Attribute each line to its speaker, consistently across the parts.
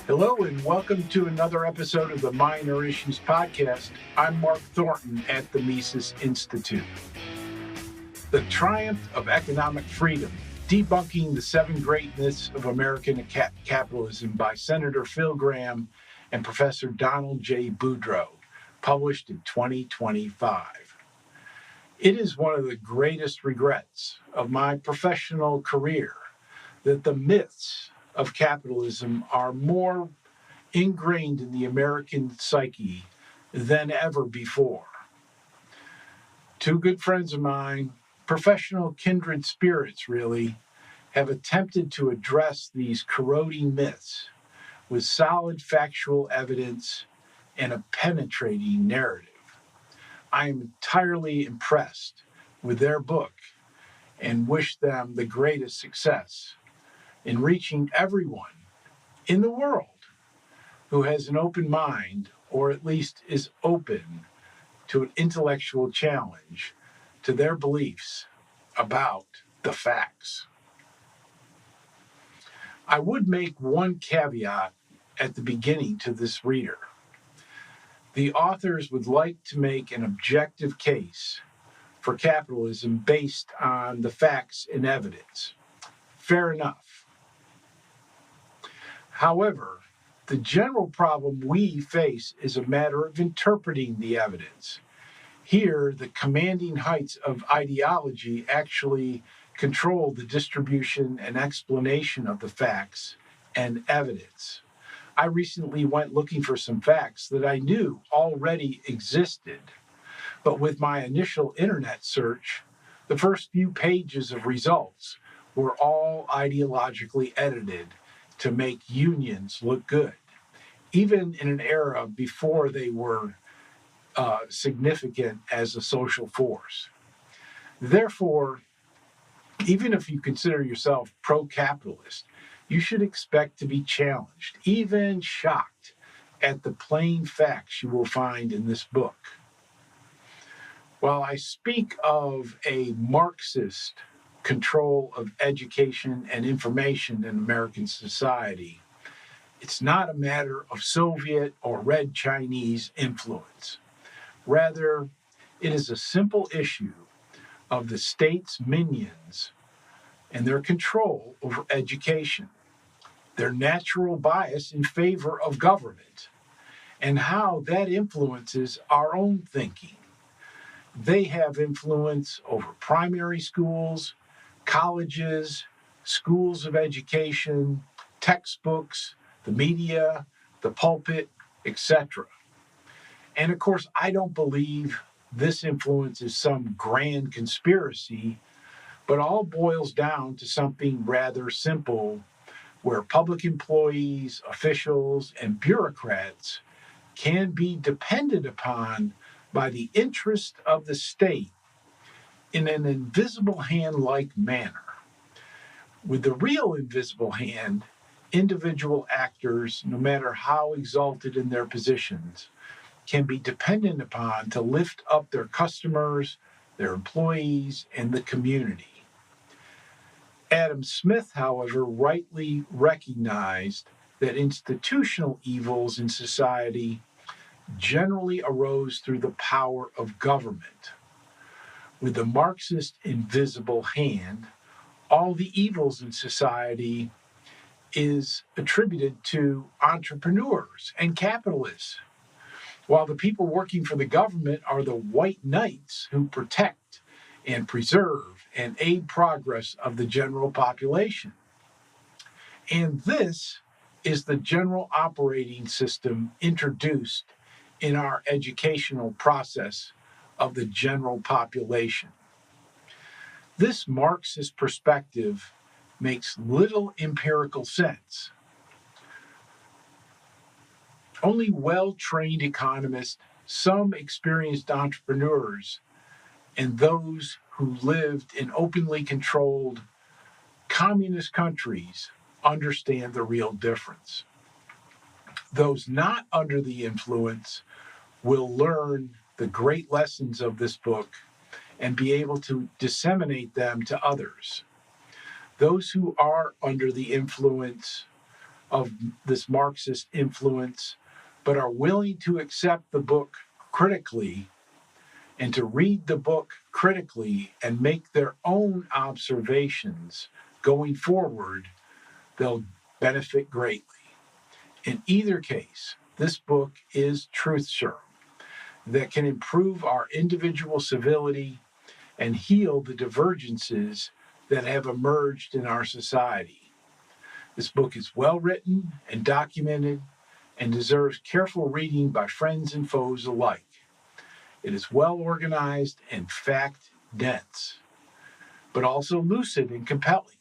Speaker 1: Hello and welcome to another episode of the Minor Issues Podcast. I'm Mark Thornton at the Mises Institute. The Triumph of Economic Freedom, Debunking the Seven Great Myths of American Capitalism by Senator Phil Gramm and Professor Donald J. Boudreaux, published in 2025. It is one of the greatest regrets of my professional career that the myths of capitalism are more ingrained in the American psyche than ever before. Two good friends of mine, professional kindred spirits really, have attempted to address these corroding myths with solid factual evidence and a penetrating narrative. I am entirely impressed with their book and wish them the greatest success in reaching everyone in the world who has an open mind, or at least is open to an intellectual challenge to their beliefs about the facts. I would make one caveat at the beginning to this reader. The authors would like to make an objective case for capitalism based on the facts and evidence. Fair enough. However, the general problem we face is a matter of interpreting the evidence. Here, the commanding heights of ideology actually control the distribution and explanation of the facts and evidence. I recently went looking for some facts that I knew already existed, but with my initial internet search, the first few pages of results were all ideologically edited to make unions look good, even in an era before they were significant as a social force. Therefore, even if you consider yourself pro-capitalist, you should expect to be challenged, even shocked, at the plain facts you will find in this book. While I speak of a Marxist control of education and information in American society, it's not a matter of Soviet or Red Chinese influence. Rather, it is a simple issue of the state's minions and their control over education, their natural bias in favor of government, and how that influences our own thinking. They have influence over primary schools, colleges, schools of education, textbooks, the media, the pulpit, etc. And of course, I don't believe this influence is some grand conspiracy, but all boils down to something rather simple, where public employees, officials, and bureaucrats can be depended upon by the interest of the state in an invisible hand-like manner. With the real invisible hand, individual actors, no matter how exalted in their positions, can be dependent upon to lift up their customers, their employees, and the community. Adam Smith, however, rightly recognized that institutional evils in society generally arose through the power of government. With the Marxist invisible hand, all the evils in society is attributed to entrepreneurs and capitalists, while the people working for the government are the white knights who protect and preserve and aid progress of the general population. And this is the general operating system introduced in our educational process of the general population. This Marxist perspective makes little empirical sense. Only well-trained economists, some experienced entrepreneurs, and those who lived in openly controlled communist countries understand the real difference. Those not under the influence will learn the great lessons of this book and be able to disseminate them to others. Those who are under the influence of this Marxist influence, but are willing to accept the book critically and to read the book critically and make their own observations going forward, they'll benefit greatly. In either case, this book is truth serum that can improve our individual civility and heal the divergences that have emerged in our society. This book is well written and documented and deserves careful reading by friends and foes alike. It is well organized and fact-dense, but also lucid and compelling.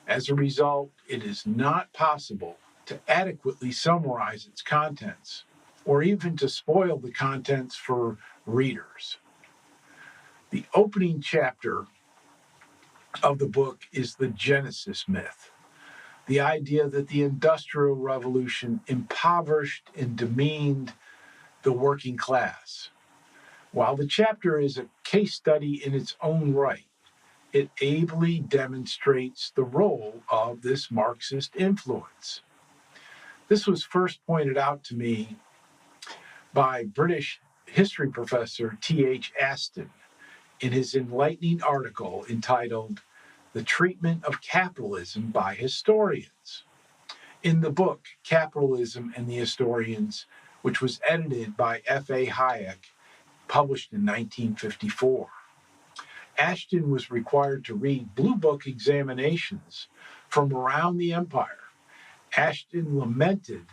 Speaker 1: As a result, it is not possible to adequately summarize its contents, or even to spoil the contents for readers. The opening chapter of the book is the Genesis myth, the idea that the Industrial Revolution impoverished and demeaned the working class. While the chapter is a case study in its own right, it ably demonstrates the role of this Marxist influence. This was first pointed out to me by British history professor T.H. Aston in his enlightening article entitled The Treatment of Capitalism by Historians. In the book, Capitalism and the Historians, which was edited by F.A. Hayek, published in 1954. Ashton was required to read Blue Book examinations from around the empire. Ashton lamented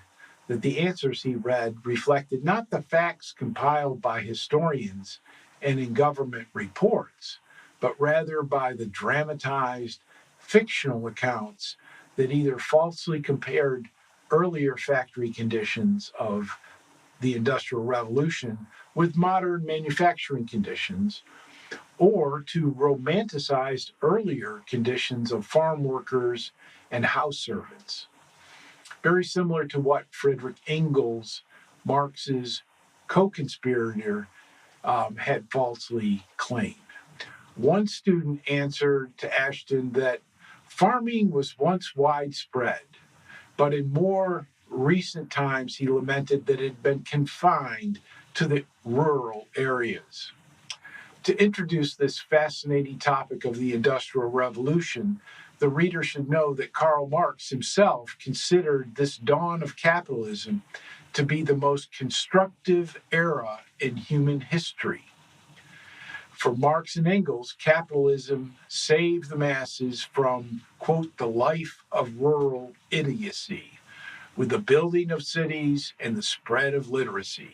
Speaker 1: that the answers he read reflected not the facts compiled by historians and in government reports, but rather by the dramatized, fictional accounts that either falsely compared earlier factory conditions of the Industrial Revolution with modern manufacturing conditions, or to romanticize earlier conditions of farm workers and house servants. Very similar to what Friedrich Engels, Marx's co-conspirator, had falsely claimed. One student answered to Ashton that farming was once widespread, but in more recent times he lamented that it had been confined to the rural areas. To introduce this fascinating topic of the Industrial Revolution, the reader should know that Karl Marx himself considered this dawn of capitalism to be the most constructive era in human history. For Marx and Engels, capitalism saved the masses from, quote, the life of rural idiocy, with the building of cities and the spread of literacy.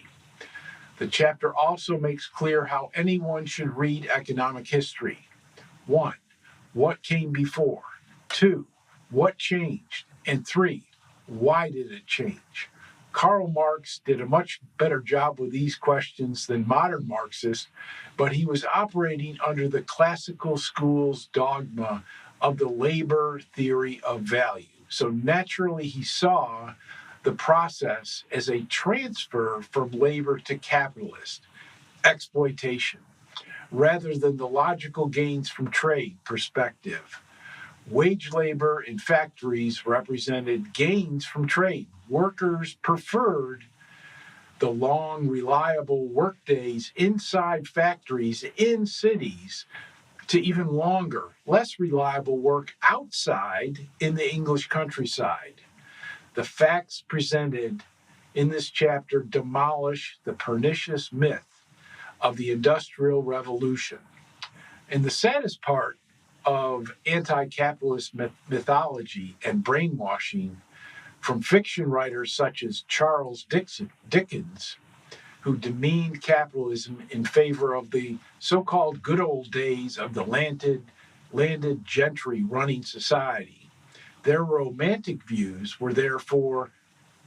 Speaker 1: The chapter also makes clear how anyone should read economic history. 1. What came before? 2. What changed? And 3. Why did it change? Karl Marx did a much better job with these questions than modern Marxists, but he was operating under the classical school's dogma of the labor theory of value. So naturally, he saw the process as a transfer from labor to capitalist exploitation, rather than the logical gains from trade perspective. Wage labor in factories represented gains from trade. Workers preferred the long, reliable workdays inside factories in cities to even longer, less reliable work outside in the English countryside. The facts presented in this chapter demolish the pernicious myth of the Industrial Revolution. And the saddest part of anti-capitalist mythology and brainwashing from fiction writers such as Charles Dickens, who demeaned capitalism in favor of the so-called good old days of the landed gentry running society. Their romantic views were therefore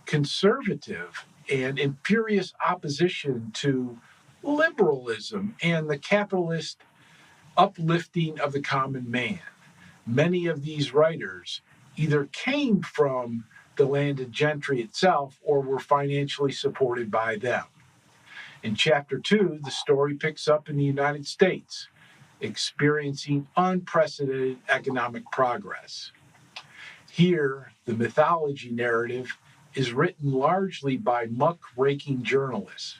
Speaker 1: conservative and in furious opposition to liberalism and the capitalist uplifting of the common man. Many of these writers either came from the landed gentry itself or were financially supported by them. In Chapter 2, the story picks up in the United States, experiencing unprecedented economic progress. Here, the mythology narrative is written largely by muck-raking journalists,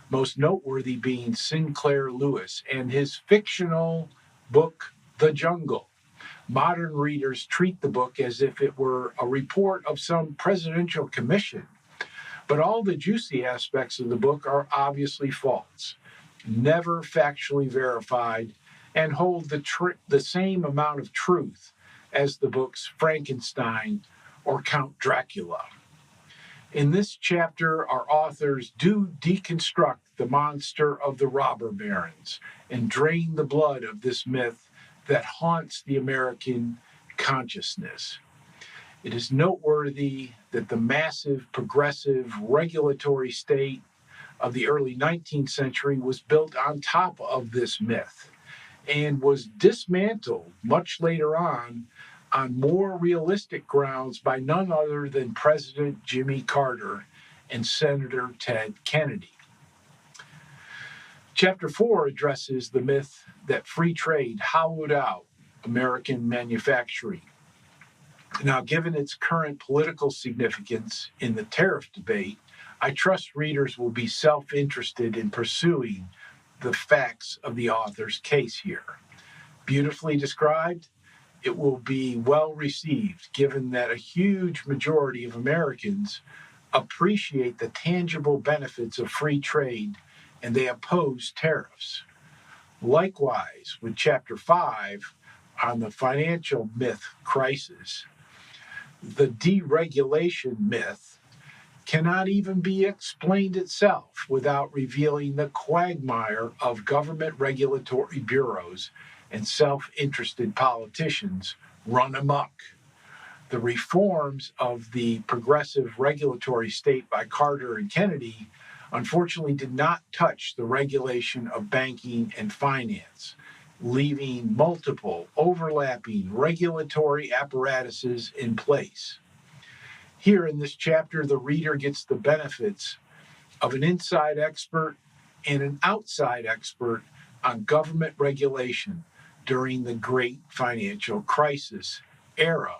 Speaker 1: most noteworthy being Sinclair Lewis and his fictional book, The Jungle. Modern readers treat the book as if it were a report of some presidential commission, but all the juicy aspects of the book are obviously false, never factually verified, and hold the same amount of truth as the books Frankenstein or Count Dracula. In this chapter, our authors do deconstruct the monster of the robber barons and drain the blood of this myth that haunts the American consciousness. It is noteworthy that the massive, progressive, regulatory state of the early 19th century was built on top of this myth and was dismantled much later on more realistic grounds by none other than President Jimmy Carter and Senator Ted Kennedy. Chapter 4 addresses the myth that free trade hollowed out American manufacturing. Now, given its current political significance in the tariff debate, I trust readers will be self-interested in pursuing the facts of the author's case here. Beautifully described, it will be well received, given that a huge majority of Americans appreciate the tangible benefits of free trade and they oppose tariffs. Likewise, with Chapter 5 on the financial myth crisis, the deregulation myth cannot even be explained itself without revealing the quagmire of government regulatory bureaus and self-interested politicians run amok. The reforms of the progressive regulatory state by Carter and Kennedy unfortunately did not touch the regulation of banking and finance, leaving multiple overlapping regulatory apparatuses in place. Here in this chapter, the reader gets the benefits of an inside expert and an outside expert on government regulation during the great financial crisis era,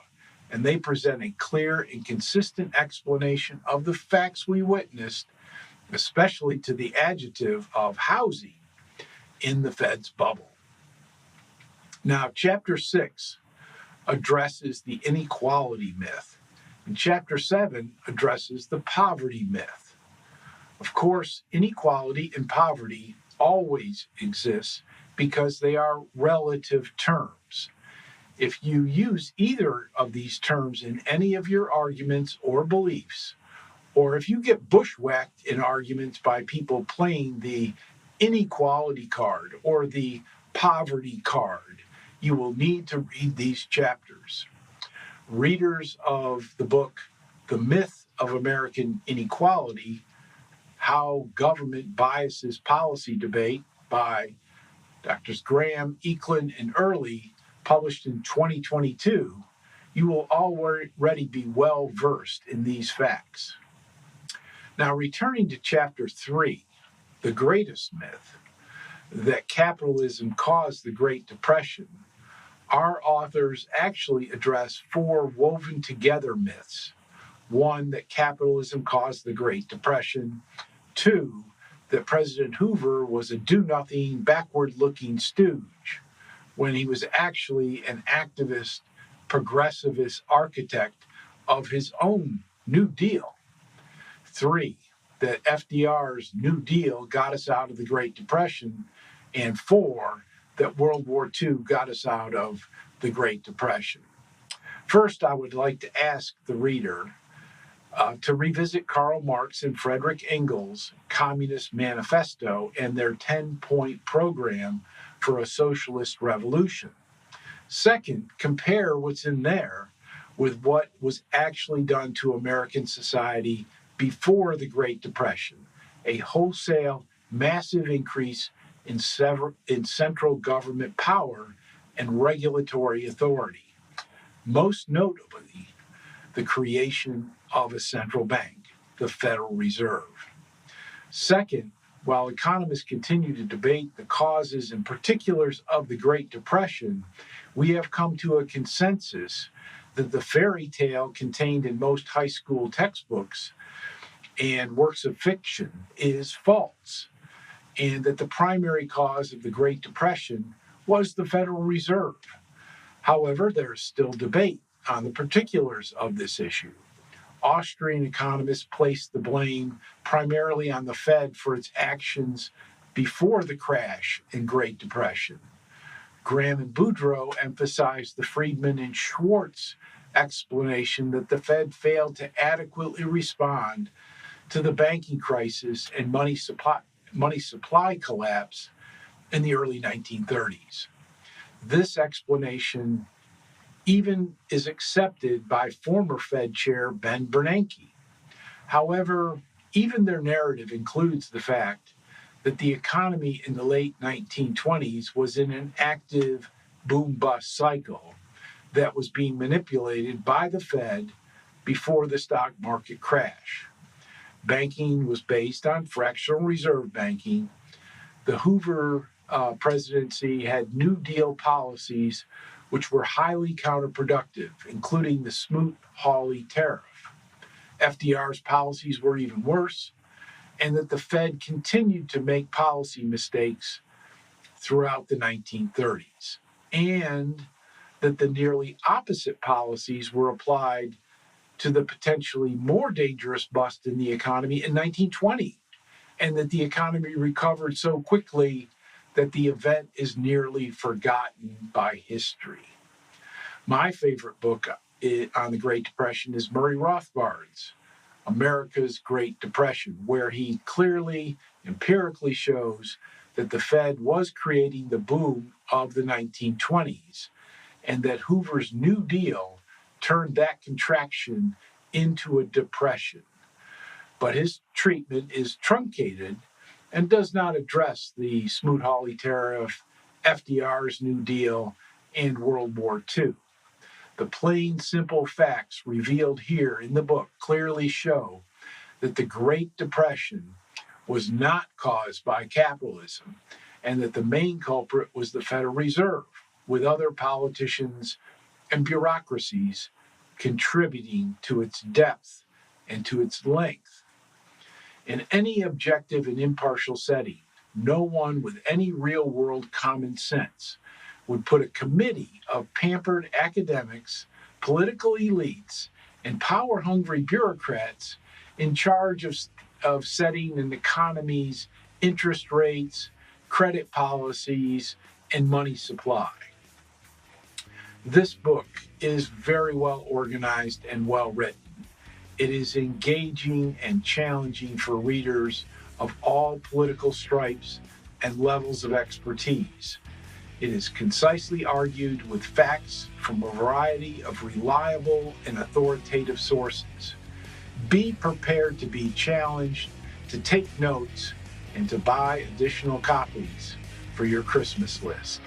Speaker 1: and they present a clear and consistent explanation of the facts we witnessed, especially to the adjective of housing in the Fed's bubble. Now, Chapter 6 addresses the inequality myth, and Chapter 7 addresses the poverty myth. Of course, inequality and poverty always exist because they are relative terms. If you use either of these terms in any of your arguments or beliefs, or if you get bushwhacked in arguments by people playing the inequality card or the poverty card, you will need to read these chapters. Readers of the book, The Myth of American Inequality, How Government Biases Policy Debate by Drs. Gramm, Eklund, and Early, published in 2022, you will already be well versed in these facts. Now, returning to Chapter 3, the greatest myth, that capitalism caused the Great Depression, our authors actually address 4 woven together myths. 1, that capitalism caused the Great Depression. 2, that President Hoover was a do-nothing, backward-looking stooge, when he was actually an activist, progressivist architect of his own New Deal. 3, that FDR's New Deal got us out of the Great Depression. And 4, that World War II got us out of the Great Depression. First, I would like to ask the reader to revisit Karl Marx and Friedrich Engels' Communist Manifesto and their 10-point program for a socialist revolution. Second, compare what's in there with what was actually done to American society before the Great Depression, a wholesale, massive increase in central government power and regulatory authority. Most notably, the creation of a central bank, the Federal Reserve. Second, while economists continue to debate the causes and particulars of the Great Depression, we have come to a consensus that the fairy tale contained in most high school textbooks and works of fiction is false, and that the primary cause of the Great Depression was the Federal Reserve. However, there's still debate on the particulars of this issue. Austrian economists placed the blame primarily on the Fed for its actions before the crash and Great Depression. Gramm and Boudreaux emphasized the Friedman and Schwartz explanation that the Fed failed to adequately respond to the banking crisis and money supply collapse in the early 1930s. This explanation even is accepted by former Fed Chair Ben Bernanke. However, even their narrative includes the fact that the economy in the late 1920s was in an active boom-bust cycle that was being manipulated by the Fed before the stock market crash. Banking was based on fractional reserve banking. The Hoover presidency had New Deal policies which were highly counterproductive, including the Smoot-Hawley tariff. FDR's policies were even worse, and that the Fed continued to make policy mistakes throughout the 1930s, and that the nearly opposite policies were applied to the potentially more dangerous bust in the economy in 1920, and that the economy recovered so quickly that the event is nearly forgotten by history. My favorite book on the Great Depression is Murray Rothbard's America's Great Depression, where he clearly, empirically shows that the Fed was creating the boom of the 1920s, and that Hoover's New Deal turned that contraction into a depression. But his treatment is truncated and does not address the Smoot-Hawley tariff, FDR's New Deal, and World War II. The plain, simple facts revealed here in the book clearly show that the Great Depression was not caused by capitalism, and that the main culprit was the Federal Reserve, with other politicians and bureaucracies contributing to its depth and to its length. In any objective and impartial setting, no one with any real-world common sense would put a committee of pampered academics, political elites, and power-hungry bureaucrats in charge of setting an economy's interest rates, credit policies, and money supply. This book is very well organized and well written. It is engaging and challenging for readers of all political stripes and levels of expertise. It is concisely argued with facts from a variety of reliable and authoritative sources. Be prepared to be challenged, to take notes, and to buy additional copies for your Christmas list.